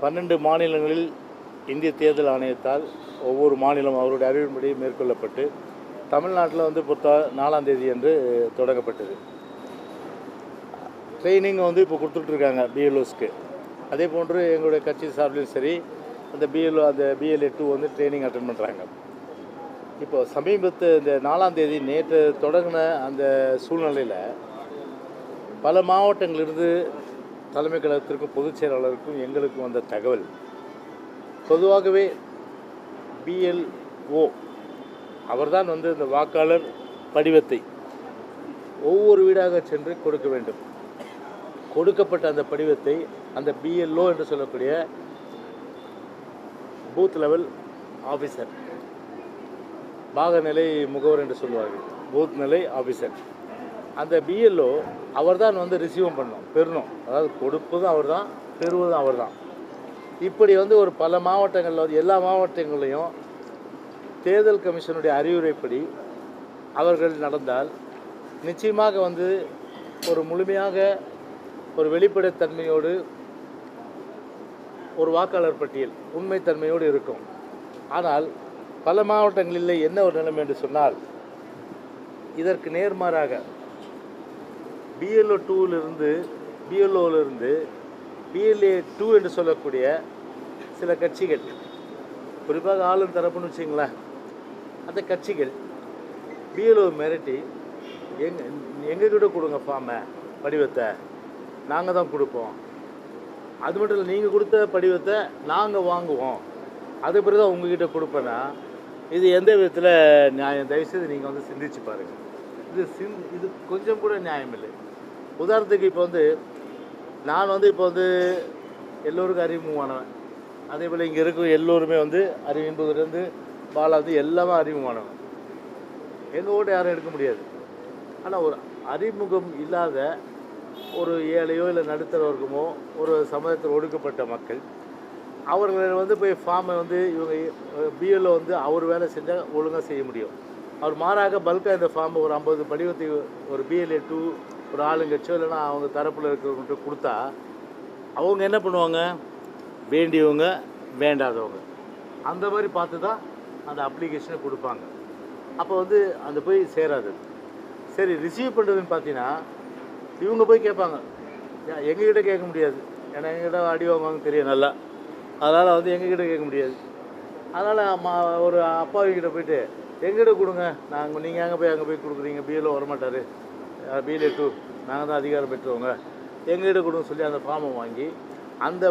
12 மாநிலங்களில் இந்திய தேர்தல் ஆணையத்தால் ஒவ்வொரு மாநிலம் அவருடைய அறிவின்படி மேற்கொள்ளப்பட்டு தமிழ்நாட்டில் வந்து 4ஆம் தேதி அன்று தொடங்கப்பட்டது. ட்ரைனிங் வந்து இப்போ கொடுத்துட்ருக்காங்க பிஎல்ஓஸ்க்கு. அதே போன்று எங்களுடைய கட்சி சார்பிலும் சரி அந்த பிஎல்ஏ 2 வந்து ட்ரைனிங் அட்டன் பண்ணுறாங்க. இப்போ சமீபத்து இந்த 4ஆம் தேதி நேற்று தொடங்கின அந்த சூழ்நிலையில் பல மாவட்டங்களிலிருந்து தலைமை கழகத்திற்கும் பொதுச் செயலாளருக்கும் எங்களுக்கும் வந்த தகவல், பொதுவாகவே பிஎல்ஓ அவர்தான் வந்து இந்த வாக்காளர் படிவத்தை ஒவ்வொரு வீடாக சென்று கொடுக்க வேண்டும். கொடுக்கப்பட்ட அந்த படிவத்தை அந்த பிஎல்ஓ என்று சொல்லக்கூடிய பூத் லெவல் ஆஃபீஸர், பாகநிலை முகவர் என்று சொல்லுவார்கள், பூத் நிலை ஆஃபீஸர், அந்த பிஎல்ஓ அவர் தான் வந்து ரிசீவும் பண்ணணும், பெறணும். அதாவது கொடுப்பதும் அவர் தான், பெறுவதும் அவர் தான். இப்படி வந்து ஒரு பல மாவட்டங்களில் வந்து எல்லா மாவட்டங்களையும் தேர்தல் கமிஷனுடைய அறிவுரைப்படி அவர்கள் நடந்தால் நிச்சயமாக வந்து ஒரு முழுமையாக ஒரு வெளிப்படைத்தன்மையோடு ஒரு வாக்காளர் பட்டியல் உண்மைத்தன்மையோடு இருக்கும். ஆனால் பல மாவட்டங்களில் என்ன ஒரு நிலைமை என்று சொன்னால், இதற்கு நேர்மாறாக பிஎல்ஓ 2லிருந்து பிஎல்ஏ 2 என்று சொல்லக்கூடிய சில கட்சிகள், குறிப்பாக ஆளும் தரப்புன்னு வச்சிங்களேன், அந்த கட்சிகள் பிஎல்ஓ மிரட்டி எங்ககிட்ட கொடுங்க ஃபார்மை, படிவத்தை நாங்கள் தான் கொடுப்போம், அது மட்டும் இல்லை நீங்கள் கொடுத்த படிவத்தை நாங்கள் வாங்குவோம், அது பிறகு தான் உங்ககிட்ட கொடுப்பேன்னா இது எந்த விதத்தில் நியாயம்? தயவுசெய்து நீங்கள் வந்து சிந்திச்சு பாருங்கள். இது கொஞ்சம் கூட நியாயம் இல்லை. உதாரணத்துக்கு இப்போ வந்து நான் வந்து இப்போ வந்து எல்லோருக்கும் அறிமுகமானவன், அதே போல் இங்கே இருக்கும் எல்லோருமே வந்து அறிவின்பதுலேருந்து பாலா வந்து எல்லாமே அறிமுகமானவன். எங்கள் ஓட்டை யாரும் எடுக்க முடியாது. ஆனால் ஒரு அறிமுகம் இல்லாத ஒரு ஏழையோ இல்லை நடுத்தர வர்க்கமோ ஒரு சமுதாயத்தில் ஒடுக்கப்பட்ட மக்கள், அவர்களை வந்து போய் ஃபார்மை வந்து இவங்க பிஎல்ஓ வந்து அவர் வேலை செஞ்சால் ஒழுங்காக செய்ய முடியும். அவர் மாறாக பல்காக இந்த ஃபார்மை ஒரு 50 படிவத்தை ஒரு பிஎல்ஏ 2 ஒரு ஆளுங்கட்சோ இல்லைன்னா அவங்க தரப்பில் இருக்கிறவங்கள்ட்ட கொடுத்தா அவங்க என்ன பண்ணுவாங்க? வேண்டியவங்க வேண்டாதவங்க அந்த மாதிரி பார்த்து தான் அந்த அப்ளிகேஷனை கொடுப்பாங்க. அப்போ வந்து அந்த போய் சேராது. சரி, ரிசீவ் பண்ணுறதுன்னு பார்த்தீங்கன்னா இவங்க போய் கேட்பாங்க. எங்ககிட்ட கேட்க முடியாது, ஏன்னா எங்ககிட்ட அடி வாங்குவாங்க தெரியும் நல்லா. அதனால் வந்து எங்ககிட்ட கேட்க முடியாது. அதனால் ஒரு அப்பாவிக்கிட்ட போயிட்டு எங்கிட்ட கொடுங்க, நீங்கள் அங்கே போய் கொடுக்குறீங்க, பிஎல்ஓ வரமாட்டார், பிஎல்ஏ 2 நாங்கள் தான் அதிகாரம் பெற்றவங்க, எங்ககிட்ட கொடுங்க சொல்லி அந்த ஃபார்மை வாங்கி அந்த